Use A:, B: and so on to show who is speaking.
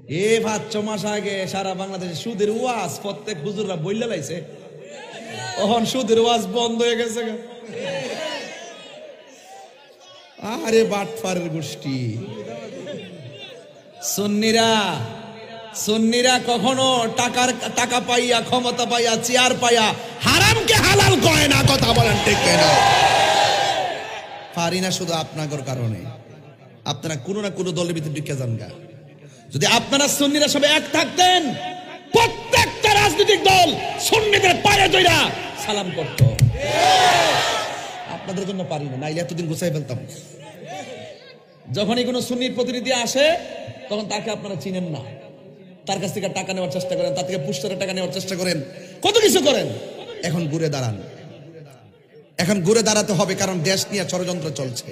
A: এ ৫ মাস আগে সারা বাংলাদেশে সুদের ওয়াজ প্রত্যেক হুজুররা বইলা লাইছে, এখন সুদের ওয়াজ বন্ধ হয়ে গেছে। আরে বাটফারের গোষ্ঠী। সুন্নিরা কখনো টাকা পাইয়া, ক্ষমতা পাইয়া, চেয়ার পাইয়া হারামকে হালাল কয় না। কথা বলেন ঠিক কিনা? পারি না শুধু আপনাদের কারণে। আপনারা কোনো না কোনো দলের ভিতরে ঢুকে যান গা। যদি আপনারা সুন্নিরা সবাই এক থাকতেন, প্রত্যেকটা রাজনৈতিক দল সুন্নিদের পায়ে ধইরা সালাম করত। আপনাদের জন্য পারি না, নাইলে এতদিন গুছাই ফেলতাম। যখনই কোনো সুন্নির প্রতিনিধি আসে তখন তাকে আপনারা চিনেন না, তার কাছ থেকে টাকা নেওয়ার চেষ্টা করেন, তার থেকে পুস্তকের টাকা নেওয়ার চেষ্টা করেন, কত কিছু করেন। এখন ঘুরে দাঁড়ান, এখন ঘুরে দাঁড়াতে হবে, কারণ দেশ নিয়ে ষড়যন্ত্র চলছে।